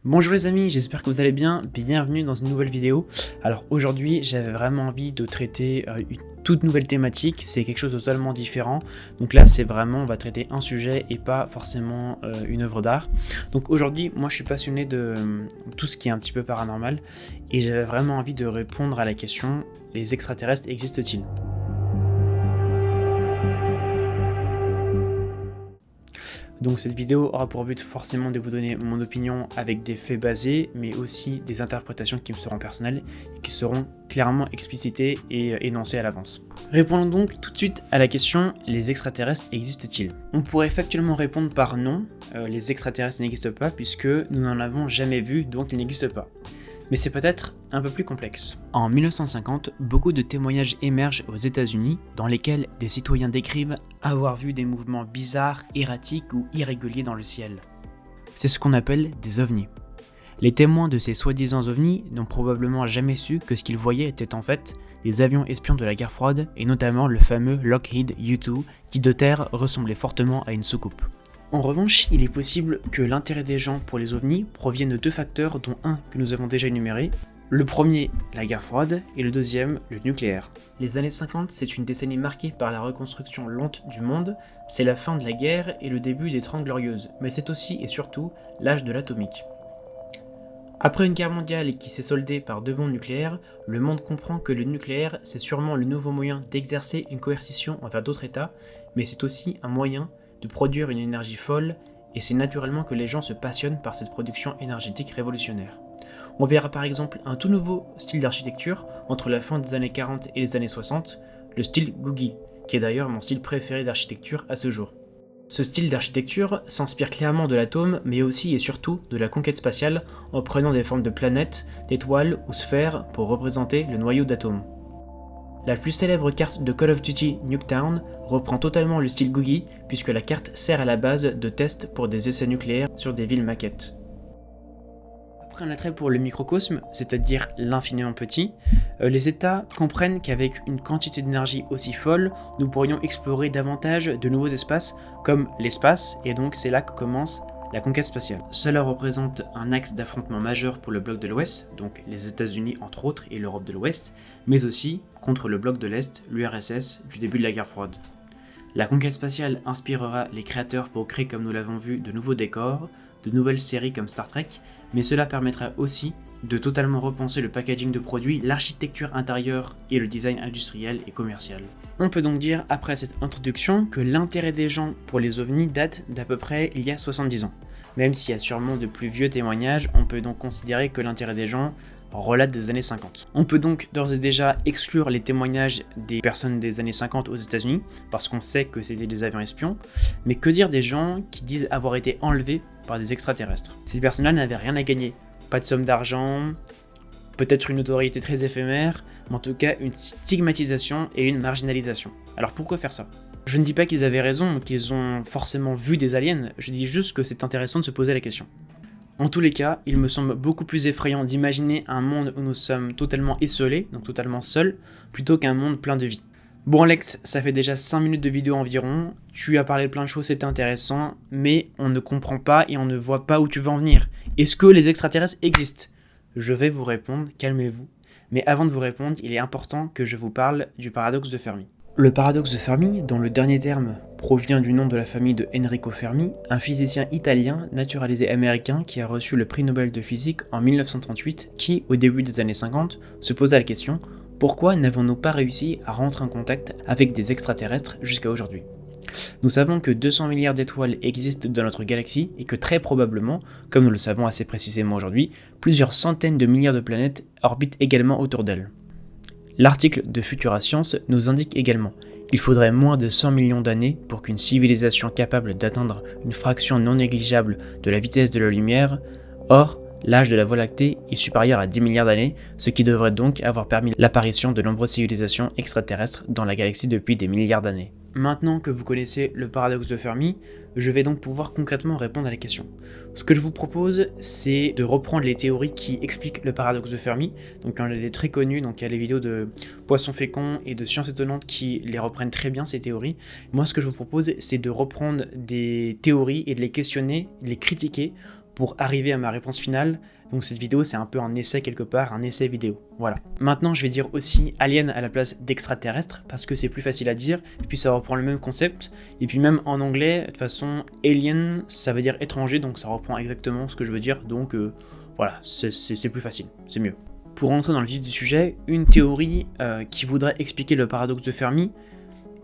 Bonjour les amis, j'espère que vous allez bien, bienvenue dans une nouvelle vidéo. Alors aujourd'hui j'avais vraiment envie de traiter une toute nouvelle thématique, c'est quelque chose de totalement différent. Donc là c'est vraiment, on va traiter un sujet et pas forcément une œuvre d'art. Donc aujourd'hui moi je suis passionné de tout ce qui est un petit peu paranormal et j'avais vraiment envie de répondre à la question, les extraterrestres existent-ils ? Donc cette vidéo aura pour but forcément de vous donner mon opinion avec des faits basés, mais aussi des interprétations qui me seront personnelles et qui seront clairement explicitées et énoncées à l'avance. Répondons donc tout de suite à la question, les extraterrestres existent-ils ? On pourrait factuellement répondre par non, les extraterrestres n'existent pas puisque nous n'en avons jamais vu, donc ils n'existent pas. Mais c'est peut-être un peu plus complexe. En 1950, beaucoup de témoignages émergent aux États-Unis dans lesquels des citoyens décrivent avoir vu des mouvements bizarres, erratiques ou irréguliers dans le ciel. C'est ce qu'on appelle des ovnis. Les témoins de ces soi-disant ovnis n'ont probablement jamais su que ce qu'ils voyaient étaient en fait des avions espions de la guerre froide et notamment le fameux Lockheed U-2 qui de terre ressemblait fortement à une soucoupe. En revanche, il est possible que l'intérêt des gens pour les ovnis provienne de deux facteurs dont un que nous avons déjà énuméré. Le premier, la guerre froide, et le deuxième, le nucléaire. Les années 50, c'est une décennie marquée par la reconstruction lente du monde, c'est la fin de la guerre et le début des 30 glorieuses, mais c'est aussi et surtout l'âge de l'atomique. Après une guerre mondiale qui s'est soldée par deux bombes nucléaires, le monde comprend que le nucléaire, c'est sûrement le nouveau moyen d'exercer une coercition envers d'autres États, mais c'est aussi un moyen de produire une énergie folle, et c'est naturellement que les gens se passionnent par cette production énergétique révolutionnaire. On verra par exemple un tout nouveau style d'architecture entre la fin des années 40 et les années 60, le style Googie, qui est d'ailleurs mon style préféré d'architecture à ce jour. Ce style d'architecture s'inspire clairement de l'atome, mais aussi et surtout de la conquête spatiale en prenant des formes de planètes, d'étoiles ou sphères pour représenter le noyau d'atomes. La plus célèbre carte de Call of Duty Nuketown reprend totalement le style Googie puisque la carte sert à la base de tests pour des essais nucléaires sur des villes maquettes. Après un attrait pour le microcosme, c'est-à-dire l'infiniment petit, les États comprennent qu'avec une quantité d'énergie aussi folle, nous pourrions explorer davantage de nouveaux espaces comme l'espace, et donc c'est là que commence la conquête spatiale. Cela représente un axe d'affrontement majeur pour le bloc de l'Ouest, donc les États-Unis entre autres et l'Europe de l'Ouest, mais aussi contre le bloc de l'Est, l'URSS, du début de la guerre froide. La conquête spatiale inspirera les créateurs pour créer, comme nous l'avons vu, de nouveaux décors, de nouvelles séries comme Star Trek, mais cela permettra aussi de totalement repenser le packaging de produits, l'architecture intérieure et le design industriel et commercial. On peut donc dire, après cette introduction, que l'intérêt des gens pour les ovnis date d'à peu près il y a 70 ans. Même s'il y a sûrement de plus vieux témoignages, on peut donc considérer que l'intérêt des gens relate des années 50. On peut donc d'ores et déjà exclure les témoignages des personnes des années 50 aux États-Unis, parce qu'on sait que c'était des avions espions, mais que dire des gens qui disent avoir été enlevés par des extraterrestres ? Ces personnes-là n'avaient rien à gagner. Pas de somme d'argent, peut-être une notoriété très éphémère, mais en tout cas une stigmatisation et une marginalisation. Alors pourquoi faire ça ? Je ne dis pas qu'ils avaient raison, qu'ils ont forcément vu des aliens, je dis juste que c'est intéressant de se poser la question. En tous les cas, il me semble beaucoup plus effrayant d'imaginer un monde où nous sommes totalement esselés, donc totalement seuls, plutôt qu'un monde plein de vie. Bon Alex, ça fait déjà 5 minutes de vidéo environ, tu as parlé de plein de choses, c'était intéressant, mais on ne comprend pas et on ne voit pas où tu veux en venir. Est-ce que les extraterrestres existent ? Je vais vous répondre, calmez-vous. Mais avant de vous répondre, il est important que je vous parle du paradoxe de Fermi. Le paradoxe de Fermi, dont le dernier terme provient du nom de la famille de Enrico Fermi, un physicien italien naturalisé américain qui a reçu le prix Nobel de physique en 1938, qui, au début des années 50, se posa la question « Pourquoi n'avons-nous pas réussi à rentrer en contact avec des extraterrestres jusqu'à aujourd'hui ?» Nous savons que 200 milliards d'étoiles existent dans notre galaxie et que très probablement, comme nous le savons assez précisément aujourd'hui, plusieurs centaines de milliards de planètes orbitent également autour d'elles. L'article de Futura Science nous indique également qu'il faudrait moins de 100 millions d'années pour qu'une civilisation capable d'atteindre une fraction non négligeable de la vitesse de la lumière. Or, l'âge de la Voie lactée est supérieur à 10 milliards d'années, ce qui devrait donc avoir permis l'apparition de nombreuses civilisations extraterrestres dans la galaxie depuis des milliards d'années. Maintenant que vous connaissez le paradoxe de Fermi, je vais donc pouvoir concrètement répondre à la question. Ce que je vous propose, c'est de reprendre les théories qui expliquent le paradoxe de Fermi. Donc il y en a des très connues, donc il y a les vidéos de Poisson Fécond et de Sciences Étonnantes qui les reprennent très bien, ces théories. Moi, ce que je vous propose, c'est de reprendre des théories et de les questionner, de les critiquer, pour arriver à ma réponse finale. Donc cette vidéo, c'est un peu un essai quelque part, un essai vidéo. Voilà. Maintenant, je vais dire aussi alien à la place d'extraterrestre, parce que c'est plus facile à dire, et puis ça reprend le même concept. Et puis même en anglais, de toute façon, alien, ça veut dire étranger, donc ça reprend exactement ce que je veux dire. Donc voilà, c'est plus facile, c'est mieux. Pour rentrer dans le vif du sujet, une théorie qui voudrait expliquer le paradoxe de Fermi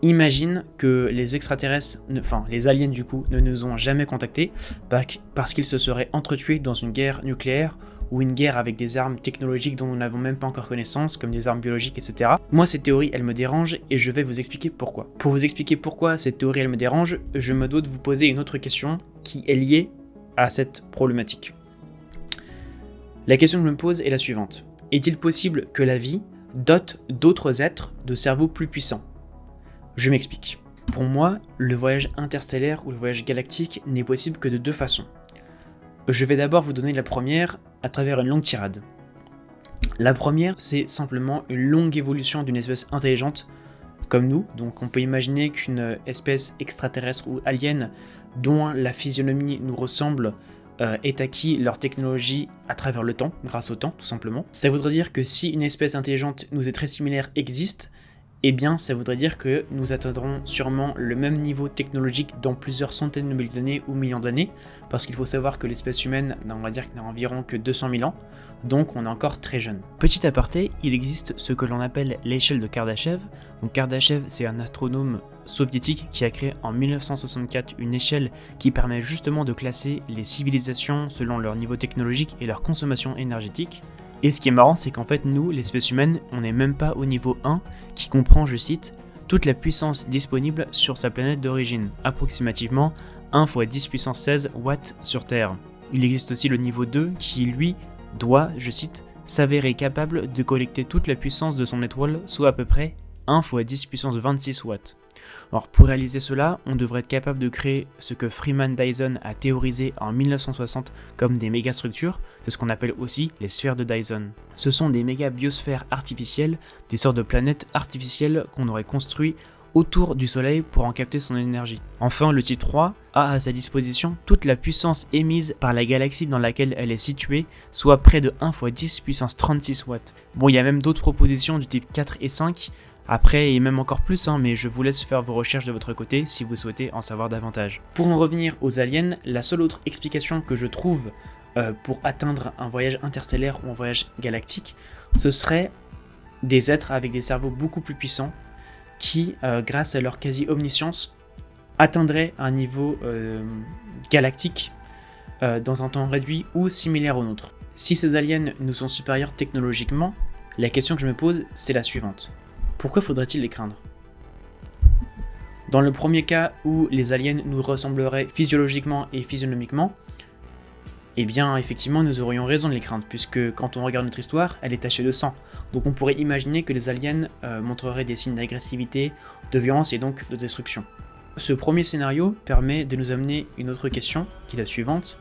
imagine que les extraterrestres, enfin les aliens du coup, ne nous ont jamais contactés parce qu'ils se seraient entretués dans une guerre nucléaire ou une guerre avec des armes technologiques dont nous n'avons même pas encore connaissance, comme des armes biologiques, etc. Moi, cette théorie, elle me dérange et je vais vous expliquer pourquoi. Pour vous expliquer pourquoi cette théorie, elle me dérange, je me dois de vous poser une autre question qui est liée à cette problématique. La question que je me pose est la suivante. Est-il possible que la vie dote d'autres êtres de cerveaux plus puissants ? Je m'explique. Pour moi, le voyage interstellaire ou le voyage galactique n'est possible que de deux façons. Je vais d'abord vous donner la première à travers une longue tirade. La première, c'est simplement une longue évolution d'une espèce intelligente comme nous. Donc on peut imaginer qu'une espèce extraterrestre ou alien dont la physionomie nous ressemble est acquis leur technologie à travers le temps, grâce au temps tout simplement. Ça voudrait dire que si une espèce intelligente nous est très similaire existe, eh bien ça voudrait dire que nous atteindrons sûrement le même niveau technologique dans plusieurs centaines de milliers d'années ou millions d'années, parce qu'il faut savoir que l'espèce humaine, on va dire qu'il n'a environ que 200 000 ans, donc on est encore très jeune. Petit aparté, il existe ce que l'on appelle l'échelle de Kardashev. Donc Kardashev, c'est un astronome soviétique qui a créé en 1964 une échelle qui permet justement de classer les civilisations selon leur niveau technologique et leur consommation énergétique. Et ce qui est marrant, c'est qu'en fait, nous, l'espèce humaine, on n'est même pas au niveau 1, qui comprend, je cite, toute la puissance disponible sur sa planète d'origine, approximativement 1 × 10 puissance 16 watts sur Terre. Il existe aussi le niveau 2, qui, lui, doit, je cite, s'avérer capable de collecter toute la puissance de son étoile, soit à peu près 1 × 10 puissance 26 watts. Alors pour réaliser cela, on devrait être capable de créer ce que Freeman Dyson a théorisé en 1960 comme des mégastructures, c'est ce qu'on appelle aussi les sphères de Dyson. Ce sont des méga-biosphères artificielles, des sortes de planètes artificielles qu'on aurait construites autour du Soleil pour en capter son énergie. Enfin, le type 3 a à sa disposition toute la puissance émise par la galaxie dans laquelle elle est située, soit près de 1 × 10 puissance 36 watts. Bon, il y a même d'autres propositions du type 4 et 5, après, et même encore plus, mais je vous laisse faire vos recherches de votre côté si vous souhaitez en savoir davantage. Pour en revenir aux aliens, la seule autre explication que je trouve pour atteindre un voyage interstellaire ou un voyage galactique, ce serait des êtres avec des cerveaux beaucoup plus puissants qui, grâce à leur quasi-omniscience, atteindraient un niveau galactique dans un temps réduit ou similaire au nôtre. Si ces aliens nous sont supérieurs technologiquement, la question que je me pose, c'est la suivante. Pourquoi faudrait-il les craindre ? Dans le premier cas où les aliens nous ressembleraient physiologiquement et physionomiquement, eh bien effectivement nous aurions raison de les craindre, puisque quand on regarde notre histoire, elle est tachée de sang. Donc on pourrait imaginer que les aliens montreraient des signes d'agressivité, de violence et donc de destruction. Ce premier scénario permet de nous amener une autre question, qui est la suivante.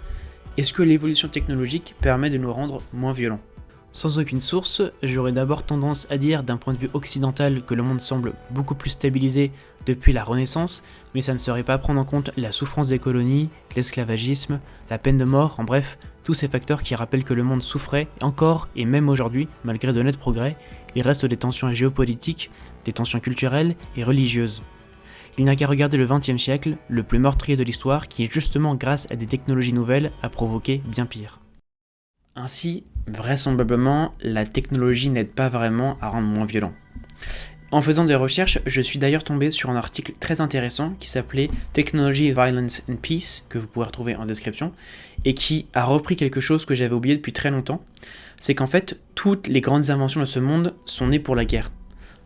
Est-ce que l'évolution technologique permet de nous rendre moins violents ? Sans aucune source, j'aurais d'abord tendance à dire d'un point de vue occidental que le monde semble beaucoup plus stabilisé depuis la Renaissance, mais ça ne serait pas prendre en compte la souffrance des colonies, l'esclavagisme, la peine de mort, en bref, tous ces facteurs qui rappellent que le monde souffrait encore et même aujourd'hui, malgré de nets progrès, il reste des tensions géopolitiques, des tensions culturelles et religieuses. Il n'a qu'à regarder le XXe siècle, le plus meurtrier de l'histoire, qui justement grâce à des technologies nouvelles a provoqué bien pire. Ainsi, vraisemblablement, la technologie n'aide pas vraiment à rendre moins violent. En faisant des recherches, je suis d'ailleurs tombé sur un article très intéressant qui s'appelait Technology, Violence and Peace, que vous pourrez retrouver en description, et qui a repris quelque chose que j'avais oublié depuis très longtemps, c'est qu'en fait, toutes les grandes inventions de ce monde sont nées pour la guerre.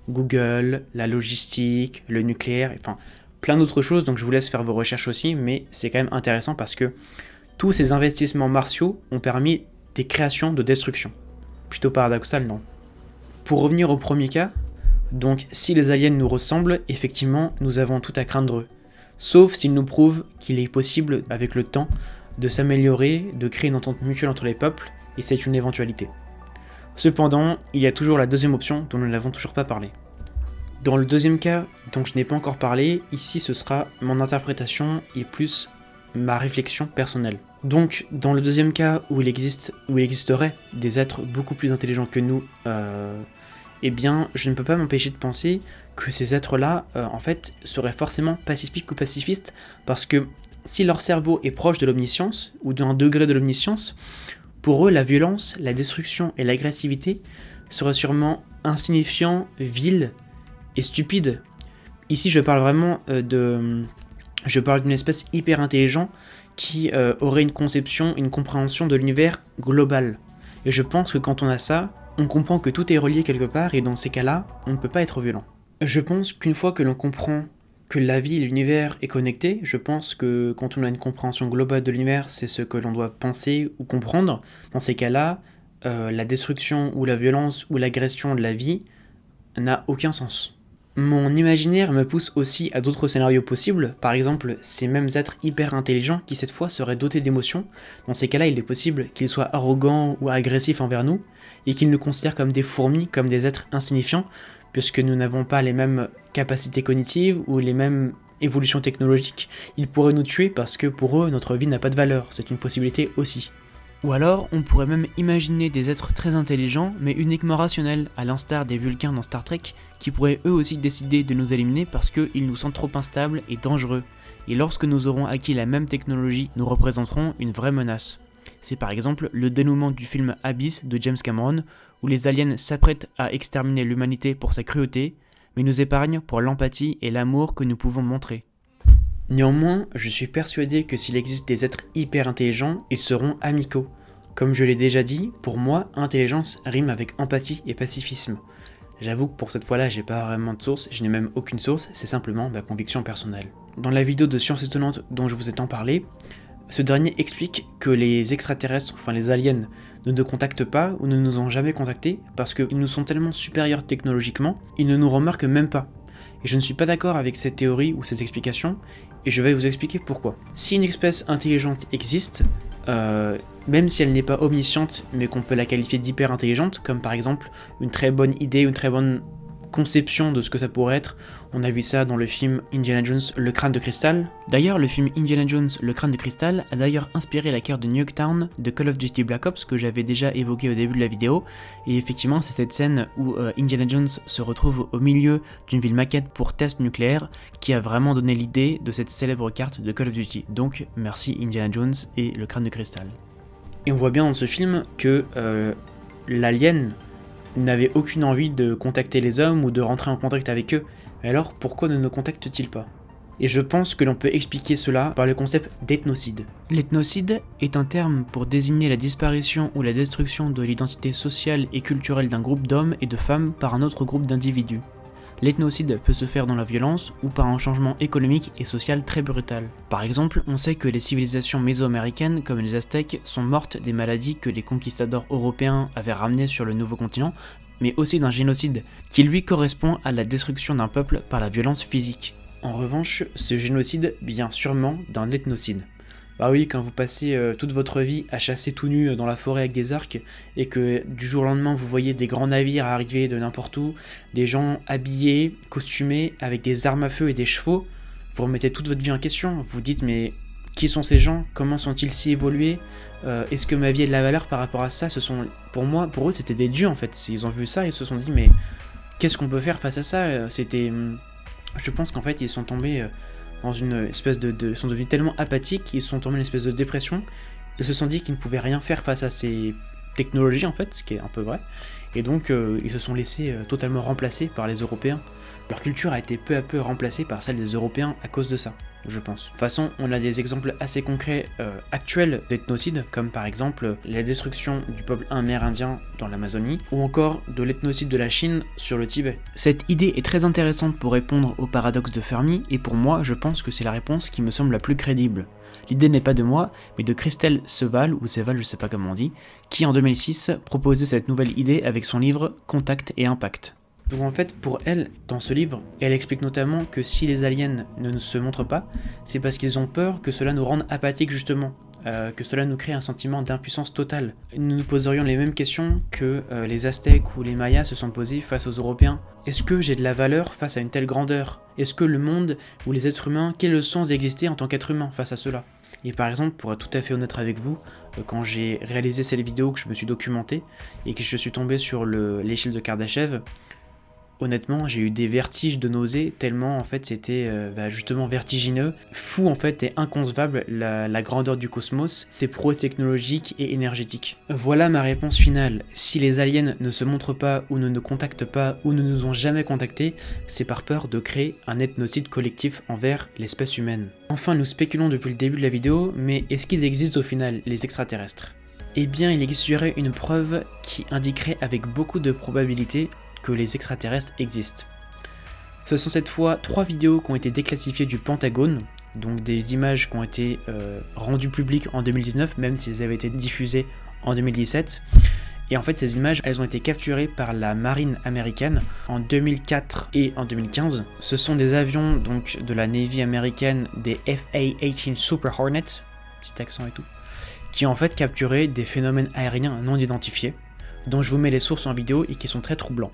Google, la logistique, le nucléaire, enfin plein d'autres choses, donc je vous laisse faire vos recherches aussi, mais c'est quand même intéressant parce que tous ces investissements martiaux ont permis des créations de destruction. Plutôt paradoxal, non ? Pour revenir au premier cas, donc si les aliens nous ressemblent, effectivement, nous avons tout à craindre d'eux. Sauf s'ils nous prouvent qu'il est possible, avec le temps, de s'améliorer, de créer une entente mutuelle entre les peuples, et c'est une éventualité. Cependant, il y a toujours la deuxième option dont nous n'avons toujours pas parlé. Dans le deuxième cas, dont je n'ai pas encore parlé, ici ce sera mon interprétation et plus ma réflexion personnelle. Donc, dans le deuxième cas où il existerait des êtres beaucoup plus intelligents que nous, eh bien, je ne peux pas m'empêcher de penser que ces êtres-là, en fait, seraient forcément pacifiques ou pacifistes, parce que si leur cerveau est proche de l'omniscience, ou d'un degré de l'omniscience, pour eux, la violence, la destruction et l'agressivité seraient sûrement insignifiants, vils et stupides. Ici, je parle vraiment Je parle d'une espèce hyper intelligente qui aurait une conception, une compréhension de l'univers global. Et je pense que quand on a ça, on comprend que tout est relié quelque part, et dans ces cas-là, on ne peut pas être violent. Je pense qu'une fois que l'on comprend que la vie et l'univers est connecté, je pense que quand on a une compréhension globale de l'univers, c'est ce que l'on doit penser ou comprendre. Dans ces cas-là, la destruction ou la violence ou l'agression de la vie n'a aucun sens. Mon imaginaire me pousse aussi à d'autres scénarios possibles, par exemple ces mêmes êtres hyper intelligents qui cette fois seraient dotés d'émotions. Dans ces cas-là, il est possible qu'ils soient arrogants ou agressifs envers nous, et qu'ils nous considèrent comme des fourmis, comme des êtres insignifiants, puisque nous n'avons pas les mêmes capacités cognitives ou les mêmes évolutions technologiques. Ils pourraient nous tuer parce que pour eux, notre vie n'a pas de valeur, c'est une possibilité aussi. Ou alors, on pourrait même imaginer des êtres très intelligents, mais uniquement rationnels, à l'instar des Vulcains dans Star Trek, qui pourraient eux aussi décider de nous éliminer parce qu'ils nous sentent trop instables et dangereux. Et lorsque nous aurons acquis la même technologie, nous représenterons une vraie menace. C'est par exemple le dénouement du film Abyss de James Cameron, où les aliens s'apprêtent à exterminer l'humanité pour sa cruauté, mais nous épargnent pour l'empathie et l'amour que nous pouvons montrer. Néanmoins, je suis persuadé que s'il existe des êtres hyper intelligents, ils seront amicaux. Comme je l'ai déjà dit, pour moi, intelligence rime avec empathie et pacifisme. J'avoue que pour cette fois-là, j'ai pas vraiment de source, je n'ai même aucune source, c'est simplement ma conviction personnelle. Dans la vidéo de Science Étonnante dont je vous ai tant parlé, ce dernier explique que les extraterrestres, enfin les aliens, ne nous contactent pas ou ne nous ont jamais contactés parce qu'ils nous sont tellement supérieurs technologiquement, ils ne nous remarquent même pas. Et je ne suis pas d'accord avec cette théorie ou cette explication, et je vais vous expliquer pourquoi. Si une espèce intelligente existe, même si elle n'est pas omnisciente, mais qu'on peut la qualifier d'hyper intelligente, comme par exemple une très bonne idée, une très bonne conception de ce que ça pourrait être. On a vu ça dans le film Indiana Jones, le crâne de cristal. D'ailleurs, le film Indiana Jones, le crâne de cristal a d'ailleurs inspiré la carte de Nuketown de Call of Duty Black Ops que j'avais déjà évoqué au début de la vidéo. Et effectivement, c'est cette scène où Indiana Jones se retrouve au milieu d'une ville maquette pour test nucléaire qui a vraiment donné l'idée de cette célèbre carte de Call of Duty. Donc, merci Indiana Jones et le crâne de cristal. Et on voit bien dans ce film que l'alien n'avait aucune envie de contacter les hommes ou de rentrer en contact avec eux. Alors pourquoi ne nous contacte-t-il pas ? Et je pense que l'on peut expliquer cela par le concept d'ethnocide. L'ethnocide est un terme pour désigner la disparition ou la destruction de l'identité sociale et culturelle d'un groupe d'hommes et de femmes par un autre groupe d'individus. L'ethnocide peut se faire dans la violence ou par un changement économique et social très brutal. Par exemple, on sait que les civilisations mésoaméricaines comme les Aztèques sont mortes des maladies que les conquistadors européens avaient ramenées sur le nouveau continent, mais aussi d'un génocide, qui lui correspond à la destruction d'un peuple par la violence physique. En revanche, ce génocide vient sûrement d'un ethnocide. Bah oui, quand vous passez toute votre vie à chasser tout nu dans la forêt avec des arcs, et que du jour au lendemain vous voyez des grands navires arriver de n'importe où, des gens habillés, costumés, avec des armes à feu et des chevaux, vous remettez toute votre vie en question, vous vous dites mais qui sont ces gens, comment sont-ils si évolués, est-ce que ma vie a de la valeur par rapport à ça? Pour eux c'était des dieux en fait, ils ont vu ça et ils se sont dit mais qu'est-ce qu'on peut faire face à ça? Je pense qu'en fait ils sont tombés dans une espèce ils sont devenus tellement apathiques, ils sont tombés dans une espèce de dépression, ils se sont dit qu'ils ne pouvaient rien faire face à ces technologies en fait, ce qui est un peu vrai, et donc ils se sont laissés totalement remplacer par les Européens. Leur culture a été peu à peu remplacée par celle des Européens à cause de ça, je pense. De toute façon, on a des exemples assez concrets actuels d'ethnocide, comme par exemple la destruction du peuple amérindien dans l'Amazonie, ou encore de l'ethnocide de la Chine sur le Tibet. Cette idée est très intéressante pour répondre au paradoxe de Fermi, et pour moi, je pense que c'est la réponse qui me semble la plus crédible. L'idée n'est pas de moi, mais de Christelle Seval, ou Seval, je sais pas comment on dit, qui en 2006 proposait cette nouvelle idée avec son livre Contact et Impact. Donc en fait, pour elle, dans ce livre, elle explique notamment que si les aliens ne se montrent pas, c'est parce qu'ils ont peur que cela nous rende apathiques justement, que cela nous crée un sentiment d'impuissance totale. Nous nous poserions les mêmes questions que les Aztèques ou les Mayas se sont posés face aux Européens. Est-ce que j'ai de la valeur face à une telle grandeur? Est-ce que le monde ou les êtres humains, quel est le sens d'exister en tant qu'être humain face à cela? Et par exemple, pour être tout à fait honnête avec vous, quand j'ai réalisé cette vidéo, que je me suis documenté et que je suis tombé sur l'échelle de Kardashev, honnêtement, j'ai eu des vertiges de nausées tellement en fait c'était justement vertigineux, fou en fait et inconcevable la grandeur du cosmos, ses prouesses technologiques et énergétiques. Voilà ma réponse finale. Si les aliens ne se montrent pas ou ne nous contactent pas ou ne nous ont jamais contactés, c'est par peur de créer un ethnocide collectif envers l'espèce humaine. Enfin, nous spéculons depuis le début de la vidéo, mais est-ce qu'ils existent au final, les extraterrestres? Eh bien, il existerait une preuve qui indiquerait avec beaucoup de probabilité que les extraterrestres existent. Ce sont cette fois 3 vidéos qui ont été déclassifiées du Pentagone, donc des images qui ont été rendues publiques en 2019, même si elles avaient été diffusées en 2017. Et en fait, ces images, elles ont été capturées par la marine américaine en 2004 et en 2015. Ce sont des avions donc de la Navy américaine, des FA-18 Super Hornet, petit accent et tout, qui ont en fait capturé des phénomènes aériens non identifiés, dont je vous mets les sources en vidéo et qui sont très troublants.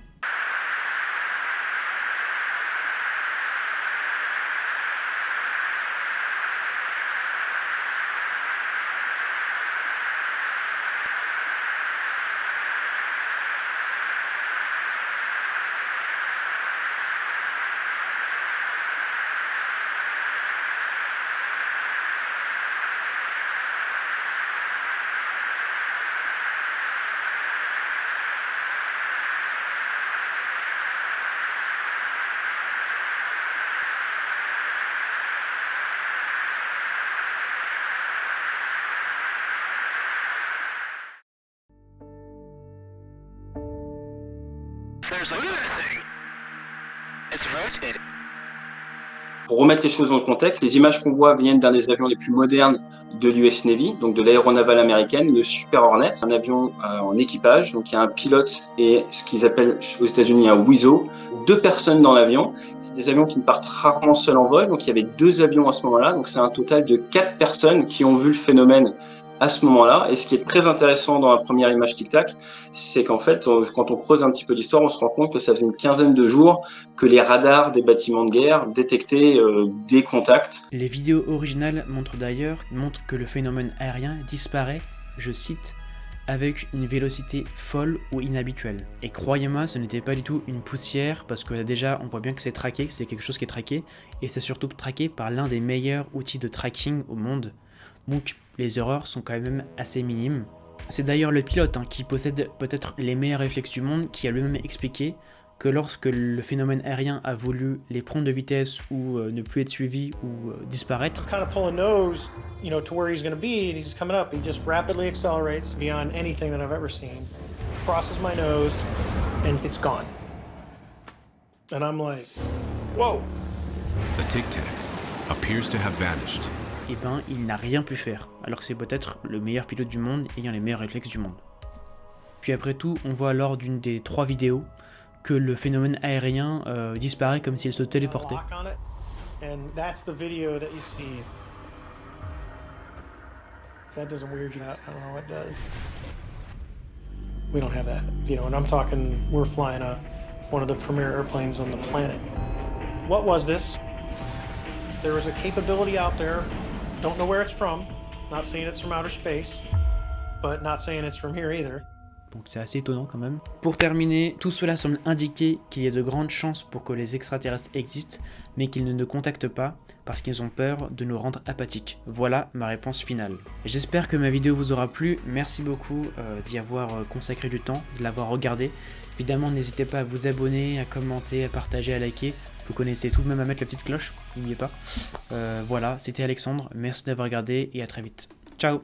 Pour remettre les choses dans le contexte, les images qu'on voit viennent d'un des avions les plus modernes de l'US Navy, donc de l'aéronavale américaine, le Super Hornet, un avion en équipage, donc il y a un pilote et ce qu'ils appellent aux États-Unis un WISO, 2 personnes dans l'avion. C'est des avions qui ne partent rarement seuls en vol, donc il y avait 2 avions à ce moment-là, donc c'est un total de 4 personnes qui ont vu le phénomène à ce moment-là. Et ce qui est très intéressant dans la première image tic-tac, c'est qu'en fait, quand on creuse un petit peu l'histoire, on se rend compte que ça faisait une quinzaine de jours que les radars des bâtiments de guerre détectaient des contacts. Les vidéos originales montrent que le phénomène aérien disparaît, je cite, avec une vélocité folle ou inhabituelle. Et croyez-moi, ce n'était pas du tout une poussière, parce que déjà, on voit bien que c'est traqué, que c'est quelque chose qui est traqué, et c'est surtout traqué par l'un des meilleurs outils de tracking au monde. Donc les erreurs sont quand même assez minimes. C'est d'ailleurs le pilote qui possède peut-être les meilleurs réflexes du monde qui a lui-même expliqué que lorsque le phénomène aérien a voulu les prendre de vitesse ou ne plus être suivi ou disparaître, kind of pull a nose, to where he's going to be, and he's coming up. He just rapidly accelerates beyond anything that I've ever seen. Crosses my nose, and it's gone. And I'm like, whoa. The Tic Tac appears to have vanished. Eh ben, il n'a rien pu faire, alors que c'est peut-être le meilleur pilote du monde ayant les meilleurs réflexes du monde. Puis après tout, on voit lors d'une des 3 vidéos que le phénomène aérien disparaît comme s'il se téléportait. And that's the video that you see. That doesn't weird you out. I don't know what does. We don't have that, and I'm talking, we're flying one of the premier airplanes on the planet. What was this? There is a capability out there. Don't know where it's from. Not saying it's from outer space, but not saying it's from here either. Donc c'est assez étonnant quand même. Pour terminer, tout cela semble indiquer qu'il y a de grandes chances pour que les extraterrestres existent, mais qu'ils ne nous contactent pas parce qu'ils ont peur de nous rendre apathiques. Voilà ma réponse finale. J'espère que ma vidéo vous aura plu. Merci beaucoup d'y avoir consacré du temps, de l'avoir regardé. Évidemment, n'hésitez pas à vous abonner, à commenter, à partager, à liker. Vous connaissez tout, même à mettre la petite cloche, n'oubliez pas. Voilà, c'était Alexandre, merci d'avoir regardé et à très vite. Ciao!